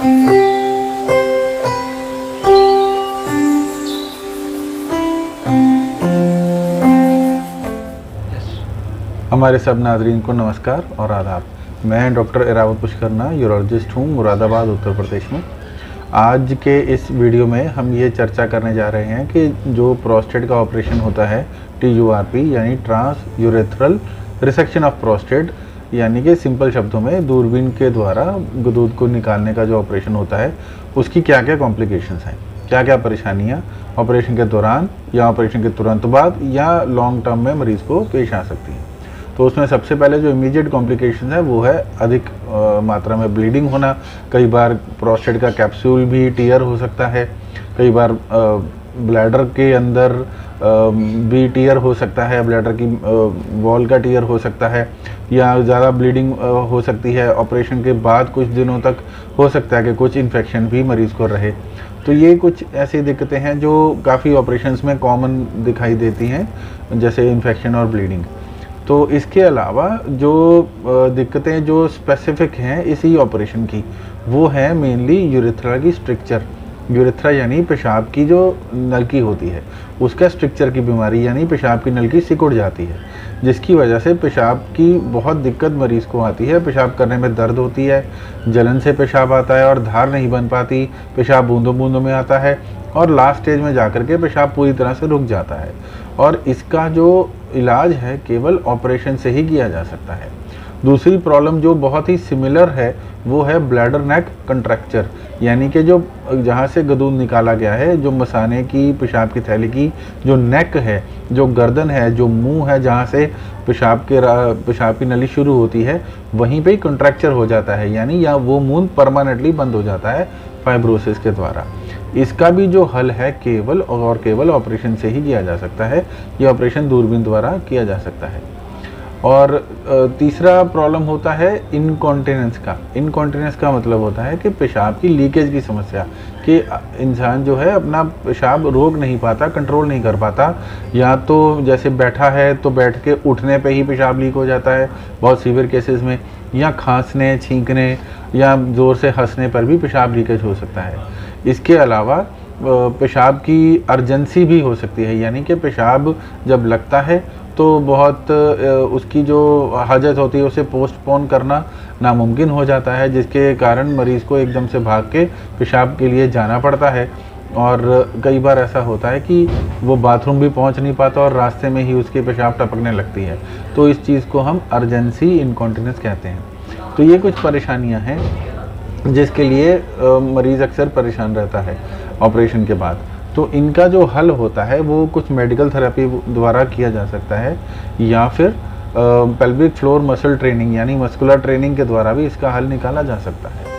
हमारे सब नाजरीन को नमस्कार और आदाब। मैं डॉक्टर इरावत पुष्करना यूरोलॉजिस्ट हूँ मुरादाबाद उत्तर प्रदेश में। आज के इस वीडियो में हम ये चर्चा करने जा रहे हैं कि जो प्रोस्टेट का ऑपरेशन होता है TURP यानी trans urethral resection of prostate, यानी कि सिंपल शब्दों में दूरबीन के द्वारा दूध को निकालने का जो ऑपरेशन होता है उसकी क्या क्या कॉम्प्लिकेशंस हैं, क्या क्या परेशानियाँ ऑपरेशन के दौरान या ऑपरेशन के तुरंत बाद या लॉन्ग टर्म में मरीज़ को पेश आ सकती हैं। तो उसमें सबसे पहले जो इमीडिएट कॉम्प्लिकेशन है वो है अधिक मात्रा में ब्लीडिंग होना। कई बार प्रोस्टेट का कैप्सूल भी टीयर हो सकता है, कई बार ब्लैडर के अंदर भी टीयर हो सकता है, ब्लैडर की वॉल का टीयर हो सकता है, या ज़्यादा ब्लीडिंग हो सकती है। ऑपरेशन के बाद कुछ दिनों तक हो सकता है कि कुछ इन्फेक्शन भी मरीज़ को रहे। तो ये कुछ ऐसी दिक्कतें हैं जो काफ़ी ऑपरेशंस में कॉमन दिखाई देती हैं, जैसे इन्फेक्शन और ब्लीडिंग। तो इसके अलावा जो दिक्कतें जो स्पेसिफिक हैं इसी ऑपरेशन की, वो है मेनली यूरेथ्रा की स्ट्रक्चर। यूरेथ्रा यानी पेशाब की जो नलकी होती है उसका स्ट्रक्चर की बीमारी, यानी पेशाब की नलकी सिकुड़ जाती है, जिसकी वजह से पेशाब की बहुत दिक्कत मरीज़ को आती है। पेशाब करने में दर्द होती है, जलन से पेशाब आता है और धार नहीं बन पाती, पेशाब बूंदों बूंदों में आता है और लास्ट स्टेज में जाकर के पेशाब पूरी तरह से रुक जाता है। और इसका जो इलाज है केवल ऑपरेशन से ही किया जा सकता है। दूसरी प्रॉब्लम जो बहुत ही सिमिलर है वो है ब्लैडर नेक कंट्रैक्चर, यानी कि जो जहाँ से दूध निकाला गया है, जो मसाने की पेशाब की थैली की जो नेक है, जो गर्दन है, जो मुंह है, जहाँ से पेशाब की नली शुरू होती है, वहीं पे ही कंट्रैक्चर हो जाता है, यानी या वो मूंद परमानेंटली बंद हो जाता है फाइब्रोसिस के द्वारा। इसका भी जो हल है केवल और केवल ऑपरेशन से ही किया जा सकता है। ये ऑपरेशन दूरबीन द्वारा किया जा सकता है। और तीसरा प्रॉब्लम होता है इनकॉन्टिनेंस का। इनकॉन्टिनेंस का मतलब होता है कि पेशाब की लीकेज की समस्या, कि इंसान जो है अपना पेशाब रोक नहीं पाता, कंट्रोल नहीं कर पाता, या तो जैसे बैठा है तो बैठ के उठने पे ही पेशाब लीक हो जाता है बहुत सीवियर केसेस में, या खांसने, छींकने या ज़ोर से हंसने पर भी पेशाब लीकेज हो सकता है। इसके अलावा पेशाब की अर्जेंसी भी हो सकती है, यानी कि पेशाब जब लगता है तो बहुत उसकी जो हाजत होती है उसे पोस्टपोन करना नामुमकिन हो जाता है, जिसके कारण मरीज़ को एकदम से भाग के पेशाब के लिए जाना पड़ता है। और कई बार ऐसा होता है कि वो बाथरूम भी पहुंच नहीं पाता और रास्ते में ही उसके पेशाब टपकने लगती है। तो इस चीज़ को हम अर्जेंसी इनकॉन्टिनेंस कहते हैं। तो ये कुछ परेशानियां हैं जिसके लिए मरीज़ अक्सर परेशान रहता है ऑपरेशन के बाद। तो इनका जो हल होता है वो कुछ मेडिकल थेरेपी द्वारा किया जा सकता है, या फिर पेल्विक फ्लोर मसल ट्रेनिंग यानी मस्कुलर ट्रेनिंग के द्वारा भी इसका हल निकाला जा सकता है।